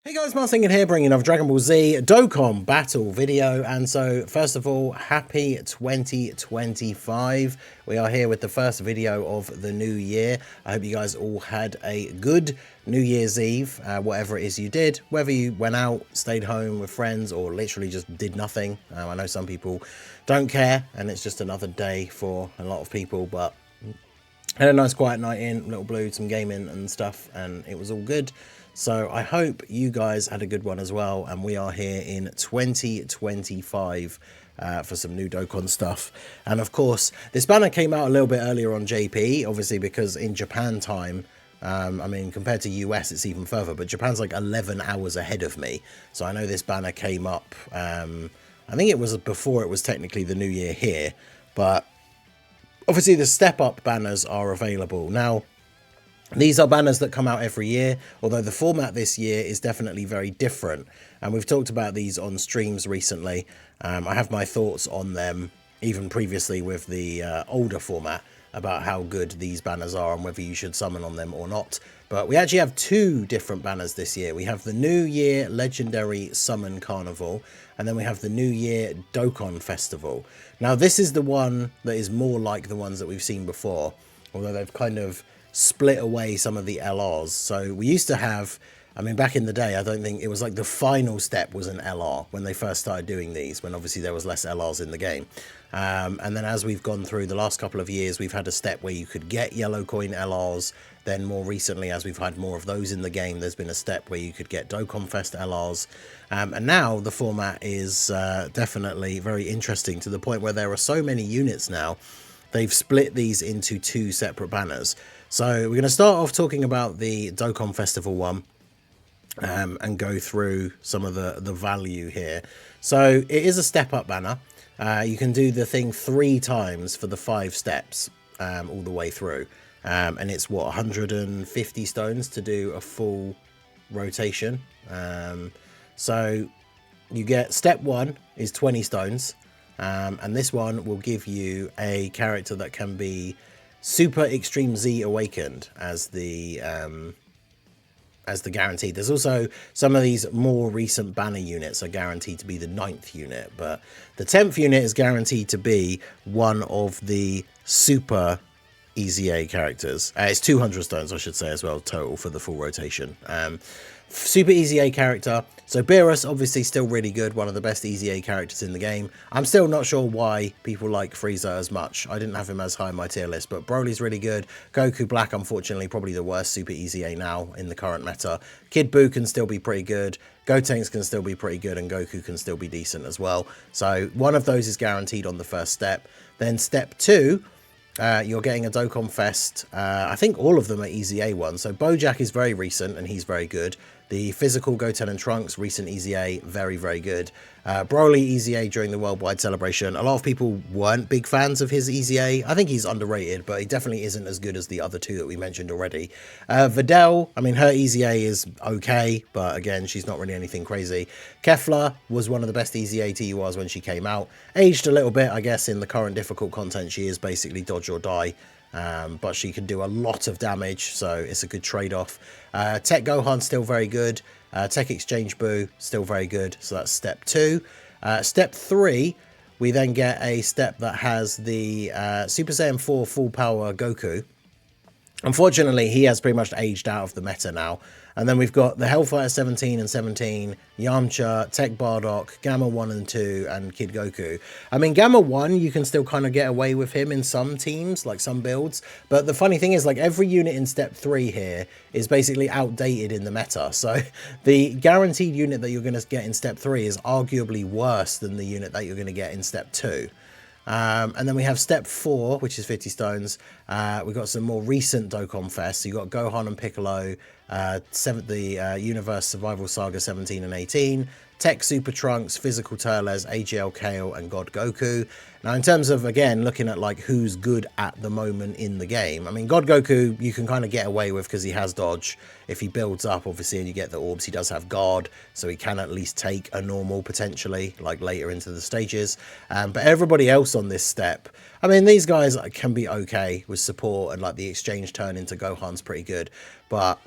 Hey guys, Martin here, bringing another Dragon Ball Z Dokkan Battle video. And so, first of all, happy 2025. We are here with the first video of the new year. I hope you guys all had a good New Year's Eve, whatever it is you did, whether you went out, stayed home with friends, or literally just did nothing. I know some people don't care, and it's just another day for a lot of people, but had a nice quiet night in, Little Blue, some gaming and stuff, and it was all good. So I hope you guys had a good one as well, and we are here in 2025 for some new Dokkan stuff. And of course, this banner came out a little bit earlier on JP, obviously because in Japan time, I mean, compared to US, it's even further, but Japan's like 11 hours ahead of me. So I know this banner came up, I think it was before it was technically the new year here, but obviously the step up banners are available. Now, these are banners that come out every year, although the format this year is definitely very different. And we've talked about these on streams recently. I have my thoughts on them even previously with the older format about how good these banners are and whether you should summon on them or not. But we actually have two different banners this year. We have the New Year Legendary Summon Carnival, and then we have the New Year Dokkan Festival. Now, this is the one that is more like the ones that we've seen before, although they've kind of split away some of the LRs. So we used to have, I mean, back in the day, I don't think it was like the final step was an LR when they first started doing these, when obviously there was less LRs in the game. And then as we've gone through the last couple of years, we've had a step where you could get yellow coin LRs. Then more recently, as we've had more of those in the game, there's been a step where you could get Dokkan Fest LRs. And now the format is definitely very interesting, to the point where there are so many units now, they've split these into two separate banners. So we're going to start off talking about the Dokkan Festival one and go through some of the value here. So it is a step up banner. You can do the thing 3 times for the 5 steps all the way through. And it's what, 150 stones to do a full rotation. So you get step 1 is 20 stones. And this one will give you a character that can be Super Extreme Z Awakened as the guaranteed. There's also some of these more recent banner units are guaranteed to be the 9th unit, but the 10th unit is guaranteed to be one of the Super EZA characters. It's 200 stones, I should say, as well, total for the full rotation. Super EZA character. So Beerus, obviously still really good, one of the best EZA characters in the game. I'm still not sure why people like Frieza as much. I didn't have him as high on my tier list, but Broly's really good. Goku Black, unfortunately, probably the worst Super EZA now in the current meta. Kid Buu can still be pretty good. Gotenks can still be pretty good, and Goku can still be decent as well. So one of those is guaranteed on the first step. Then step 2, you're getting a Dokkan Fest. I think all of them are EZA ones. So Bojack is very recent and he's very good. The physical Goten and Trunks, recent EZA, very, very good. Broly EZA during the worldwide celebration. A lot of people weren't big fans of his EZA. I think he's underrated, but he definitely isn't as good as the other two that we mentioned already. Videl, I mean, her EZA is okay, but again, she's not really anything crazy. Kefla was one of the best EZA TURs when she came out. Aged a little bit, I guess, in the current difficult content. She is basically dodge or die. But she can do a lot of damage, so it's a good trade-off. Tech Gohan still very good. Tech Exchange Buu still very good. So that's step 2. Step 3, we then get a step that has the Super Saiyan 4 full power Goku. Unfortunately, he has pretty much aged out of the meta now. And then we've got the Hellfire 17 and 17, Yamcha, Tech Bardock, Gamma 1 and 2, and Kid Goku. I mean, Gamma 1, you can still kind of get away with him in some teams, like some builds. But the funny thing is, like, every unit in step 3 here is basically outdated in the meta. So the guaranteed unit that you're going to get in step 3 is arguably worse than the unit that you're going to get in step 2. And then we have step 4, which is 50 stones. We've got some more recent Dokkan Fest. So you've got Gohan and Piccolo, the Universe Survival Saga 17 and 18, Tech Super Trunks, Physical Turles, AGL Kale, and God Goku. Now, in terms of, again, looking at like who's good at the moment in the game, I mean, God Goku, you can kind of get away with because he has dodge. If he builds up, obviously, and you get the orbs, he does have guard, so he can at least take a normal, potentially, like later into the stages. But everybody else on this step, I mean, these guys can be okay with support, and like the exchange turn into Gohan's pretty good. But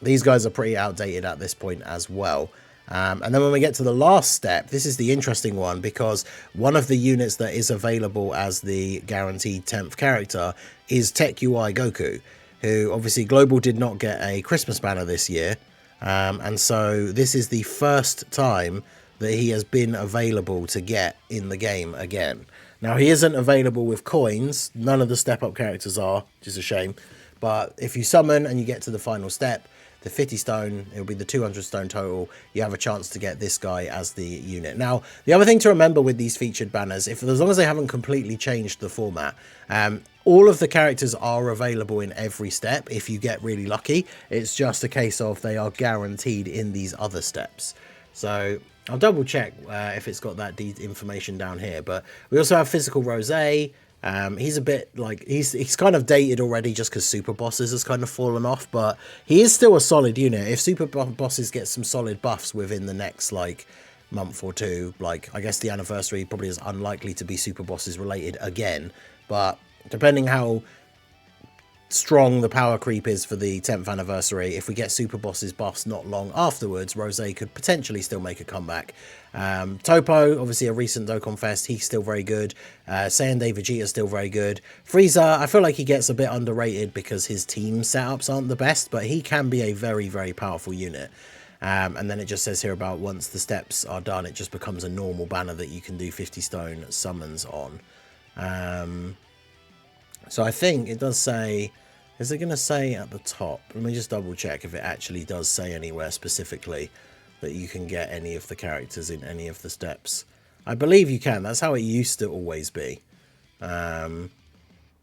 these guys are pretty outdated at this point as well. And then when we get to the last step, this is the interesting one, because one of the units that is available as the guaranteed 10th character is Tech UI Goku, who obviously Global did not get a Christmas banner this year. And so this is the first time that he has been available to get in the game again. Now, he isn't available with coins. None of the step-up characters are, which is a shame. But if you summon and you get to the final step, the 50 stone, it'll be the 200 stone total, you have a chance to get this guy as the unit. Now, the other thing to remember with these featured banners, as long as they haven't completely changed the format, all of the characters are available in every step if you get really lucky. It's just a case of they are guaranteed in these other steps. So I'll double check if it's got that information down here. But we also have Physical Rose. He's a bit like, he's kind of dated already just because Super Bosses has kind of fallen off, but he is still a solid unit. If Super Bosses get some solid buffs within the next like month or two, like I guess the anniversary probably is unlikely to be Super Bosses related again, but depending how strong the power creep is for the 10th anniversary, if we get Super Bosses buffs not long afterwards, Rose could potentially still make a comeback. Topo, obviously a recent Dokkan Fest, he's still very good. Saiyan Day Vegeta is still very good. Frieza, I feel like he gets a bit underrated because his team setups aren't the best, but he can be a very, very powerful unit. And then it just says here about once the steps are done, it just becomes a normal banner that you can do 50 stone summons on. So I think it does say, is it going to say at the top? Let me just double check if it actually does say anywhere specifically that you can get any of the characters in any of the steps. I believe you can. That's how it used to always be. But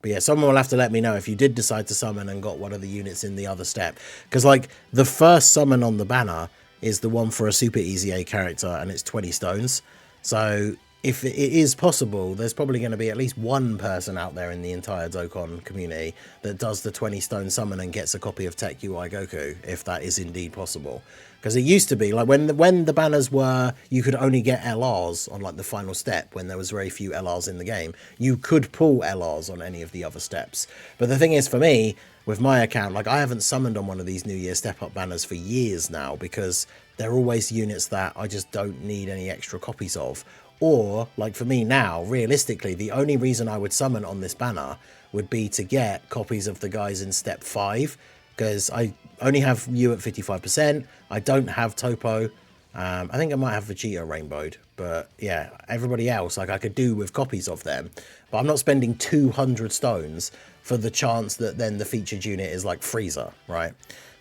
yeah, someone will have to let me know if you did decide to summon and got one of the units in the other step. Because like the first summon on the banner is the one for a Super Easy A character and it's 20 stones. So if it is possible, there's probably going to be at least one person out there in the entire Dokkan community that does the 20 stone summon and gets a copy of Tech UI Goku, if that is indeed possible. Because it used to be, like when the banners were, you could only get LRs on like the final step, when there was very few LRs in the game. You could pull LRs on any of the other steps. But the thing is, for me, with my account, like I haven't summoned on one of these New Year step-up banners for years now, because they're always units that I just don't need any extra copies of. Or, like for me now, realistically, the only reason I would summon on this banner would be to get copies of the guys in step 5, because I only have you at 55%, I don't have Topo, I think I might have Vegeta rainbowed, but yeah, everybody else, like I could do with copies of them, but I'm not spending 200 stones for the chance that then the featured unit is like Frieza, right?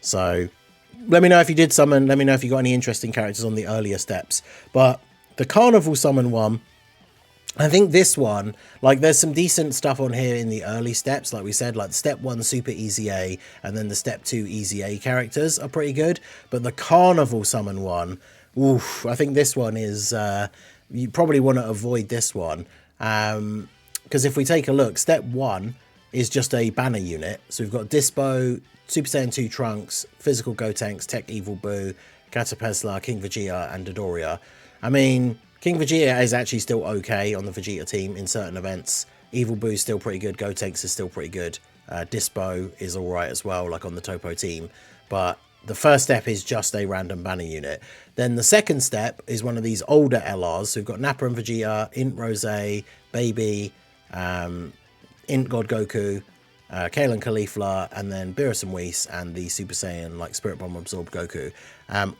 So let me know if you did summon, let me know if you got any interesting characters on the earlier steps, but the Carnival Summon one, I think this one, like there's some decent stuff on here in the early steps, like we said, like step 1 Super Easy A and then the step 2 Easy A characters are pretty good, but the Carnival Summon one, oof, I think this one is, you probably want to avoid this one, because if we take a look, step 1 is just a banner unit, so we've got Dispo, Super Saiyan 2 Trunks, Physical Gotenks, Tech Evil Boo, Catapesla, King Vegeta and Dodoria. I mean, King Vegeta is actually still okay on the Vegeta team in certain events. Evil Boo's still pretty good. Gotenks is still pretty good. Dispo is alright as well, like on the Topo team. But the first step is just a random banner unit. Then the second step is one of these older LRs. So we've got Nappa and Vegeta, Int Rose, Baby, Int God Goku, Kale and Caulifla, and then Beerus and Whis, and the Super Saiyan, like Spirit Bomb Absorbed Goku.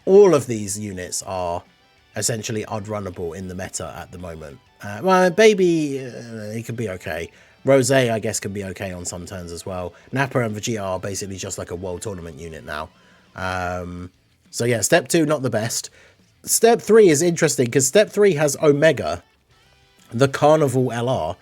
All of these units are essentially unrunnable in the meta at the moment. Well, Baby, he can be okay. Rose, I guess, can be okay on some turns as well. Nappa and Vegeta are basically just like a World Tournament unit now. So yeah, step 2, not the best. Step 3 is interesting, because step 3 has Omega, the Carnival LR,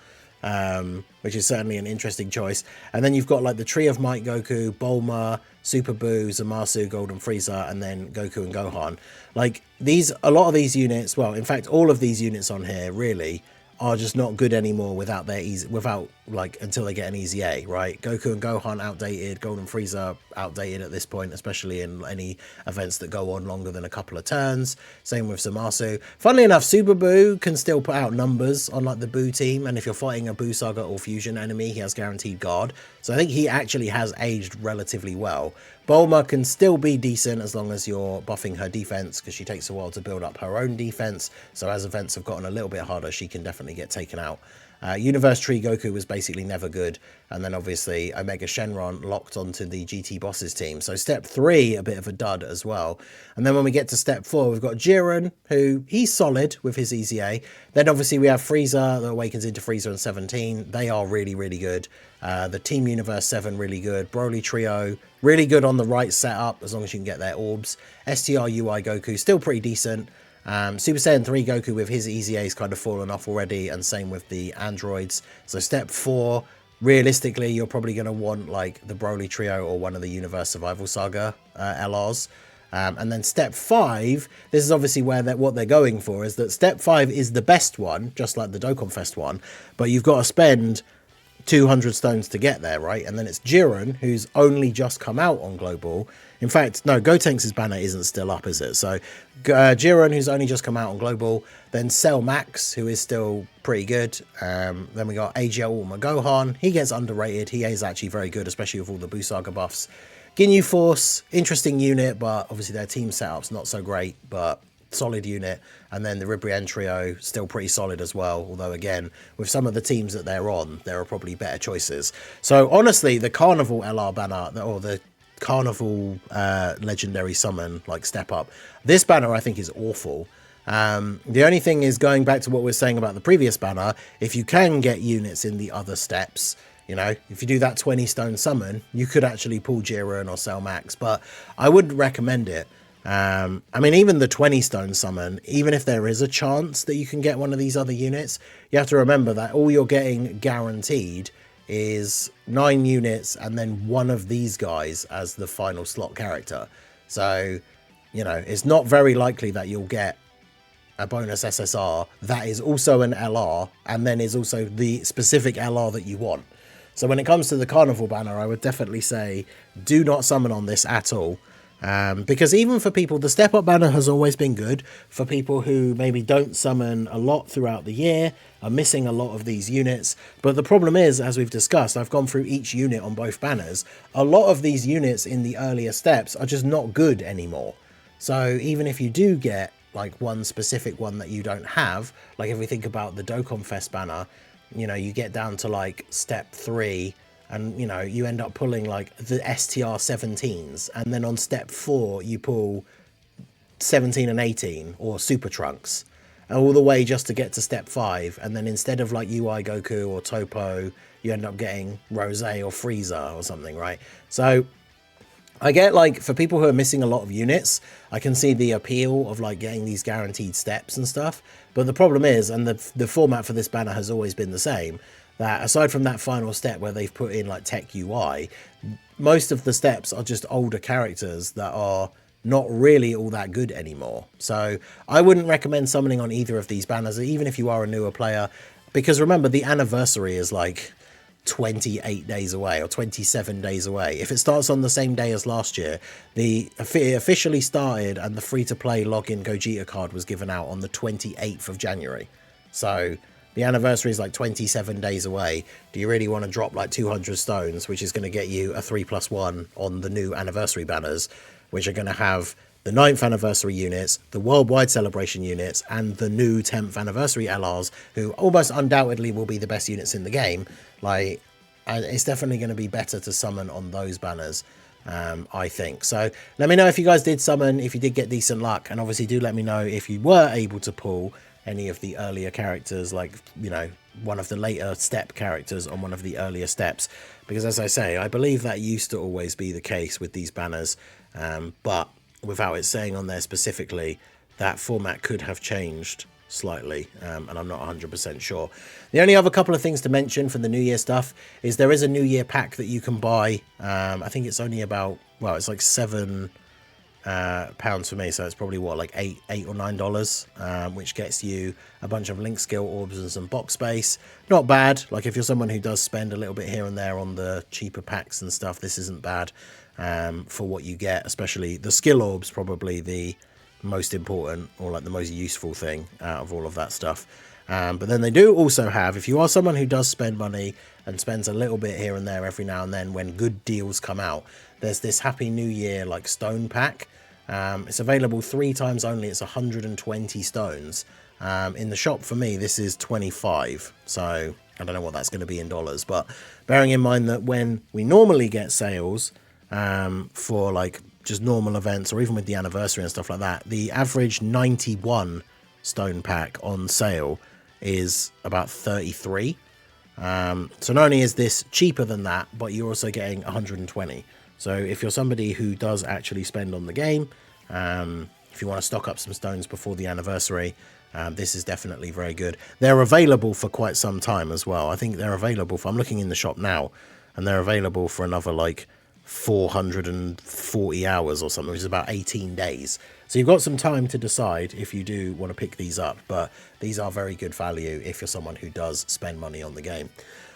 which is certainly an interesting choice. And then you've got like the Tree of Might Goku, Bulma, Super Buu, Zamasu, Golden Frieza, and then Goku and Gohan. Like a lot of these units, well, in fact, all of these units on here really are just not good anymore without their until they get an easy A, right? Goku and Gohan outdated, Golden Frieza outdated at this point, especially in any events that go on longer than a couple of turns. Same with Zamasu. Funnily enough, Super Buu can still put out numbers on like the Buu team, and if you're fighting a Buu Saga or Fusion enemy, he has guaranteed guard. So I think he actually has aged relatively well. Bulma can still be decent as long as you're buffing her defense, because she takes a while to build up her own defense. So as events have gotten a little bit harder, she can definitely get taken out. Universe Tree Goku was basically never good. And then obviously Omega Shenron locked onto the GT Bosses team. So step 3, a bit of a dud as well. And then when we get to step 4, we've got Jiren, who he's solid with his EZA. Then obviously we have Frieza that awakens into Frieza and 17. They are really, really good. The Team Universe 7, really good. Broly Trio, really good on the right setup, as long as you can get their orbs. STR UI Goku, still pretty decent. Super Saiyan 3 Goku with his EZA's kind of fallen off already, and same with the androids. So step 4, realistically, you're probably going to want like the Broly Trio or one of the Universe Survival Saga LRs. And then step 5, this is obviously where what they're going for, is that step 5 is the best one, just like the Dokkan Fest one, but you've got to spend 200 stones to get there, right? And then it's Jiren, who's only just come out on Global. In fact, no, Gotenks' banner isn't still up, is it? So Jiren, who's only just come out on Global. Then Cell Max, who is still pretty good. Then we got AGL Ultima Gohan. He gets underrated. He is actually very good, especially with all the Buu Saga buffs. Ginyu Force, interesting unit, but obviously their team setup's not so great, but solid unit. And then the Ribrian Trio, still pretty solid as well, although again, with some of the teams that they're on, there are probably better choices. So honestly, the Carnival LR banner, or the Carnival Legendary Summon, like step up, this banner I think is awful. The only thing is, going back to what we were saying about the previous banner, if you can get units in the other steps, you know, if you do that 20 stone summon, you could actually pull Jiren or Cell Max, but I wouldn't recommend it. I mean, even the 20 stone summon, even if there is a chance that you can get one of these other units, you have to remember that all you're getting guaranteed is 9 units and then one of these guys as the final slot character. So, you know, it's not very likely that you'll get a bonus SSR that is also an LR and then is also the specific LR that you want. So when it comes to the Carnival banner, I would definitely say do not summon on this at all. Because even for people, the step up banner has always been good for people who maybe don't summon a lot throughout the year, are missing a lot of these units. But the problem is, as we've discussed, I've gone through each unit on both banners. A lot of these units in the earlier steps are just not good anymore. So even if you do get like one specific one that you don't have, like if we think about the Dokkan Fest banner, you know, you get down to like step 3 and, you know, you end up pulling like the STR 17s. And then on step 4, you pull 17 and 18 or Super Trunks all the way just to get to step 5. And then instead of like UI Goku or Topo, you end up getting Rose or Frieza or something, right? So I get, like, for people who are missing a lot of units, I can see the appeal of like getting these guaranteed steps and stuff. But the problem is, and the format for this banner has always been the same, that aside from that final step where they've put in like tech UI, most of the steps are just older characters that are not really all that good anymore. So I wouldn't recommend summoning on either of these banners, even if you are a newer player, because remember, the anniversary is like 28 days away or 27 days away. If it starts on the same day as last year, it officially started and the free-to-play login Gogeta card was given out on the 28th of January. So the anniversary is like 27 days away. Do you really want to drop like 200 stones, which is going to get you a 3+1 on the new anniversary banners, which are going to have the 9th anniversary units, the worldwide celebration units, and the new 10th anniversary LRs, who almost undoubtedly will be the best units in the game? Like, it's definitely going to be better to summon on those banners, I think. So let me know if you guys did summon, if you did get decent luck, and obviously do let me know if you were able to pull any of the earlier characters, like, you know, one of the later step characters on one of the earlier steps, because as I say, I believe that used to always be the case with these banners, but without it saying on there specifically, that format could have changed slightly, and I'm not 100% sure. The only other couple of things to mention from the New Year stuff is there is a New Year pack that you can buy. I think it's only about, well, it's like £7 for me, so it's probably what, like $8 or $9, which gets you a bunch of link skill orbs and some box space. Not bad. Like, if you're someone who does spend a little bit here and there on the cheaper packs and stuff, this isn't bad for what you get, especially the skill orbs, probably the most important or like the most useful thing out of all of that stuff. But then they do also have, if you are someone who does spend money and spends a little bit here and there every now and then when good deals come out, there's this Happy New Year like stone pack. It's available 3 times only. It's 120 stones. In the shop for me, this is 25. So I don't know what that's going to be in dollars, but bearing in mind that when we normally get sales for like just normal events or even with the anniversary and stuff like that, the average 91 stone pack on sale is about 33. So not only is this cheaper than that, but you're also getting 120. So if you're somebody who does actually spend on the game, if you want to stock up some stones before the anniversary, this is definitely very good. They're available for quite some time as well. I think they're available for, I'm looking in the shop now, and they're available for another like 440 hours or something, which is about 18 days. So you've got some time to decide if you do want to pick these up, but these are very good value if you're someone who does spend money on the game.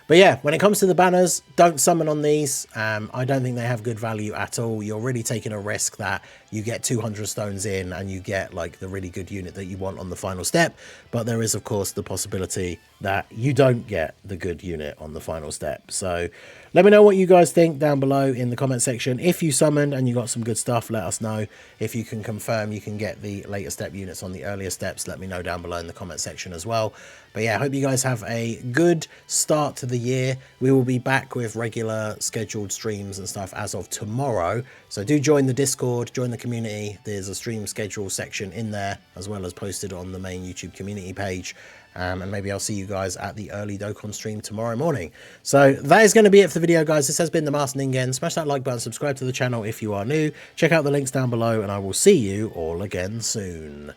But yeah, when it comes to the banners, don't summon on these. I don't think they have good value at all. You're really taking a risk that you get 200 stones in and you get like the really good unit that you want on the final step. But there is, of course, the possibility that you don't get the good unit on the final step. So let me know what you guys think down below in the comment section. If you summoned and you got some good stuff, let us know. If you can confirm you can get the later step units on the earlier steps, let me know down below in the comment section as well. But yeah, I hope you guys have a good start to the year. We will be back with regular scheduled streams and stuff as of tomorrow. So do join the Discord, join the community. There's a stream schedule section in there as well as posted on the main YouTube community page. And maybe I'll see you guys at the early Dokkan stream tomorrow morning. So that is going to be it for the video, guys. This has been the Master Ningen. Smash that like button, subscribe to the channel if you are new. Check out the links down below, and I will see you all again soon.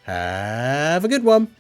Have a good one.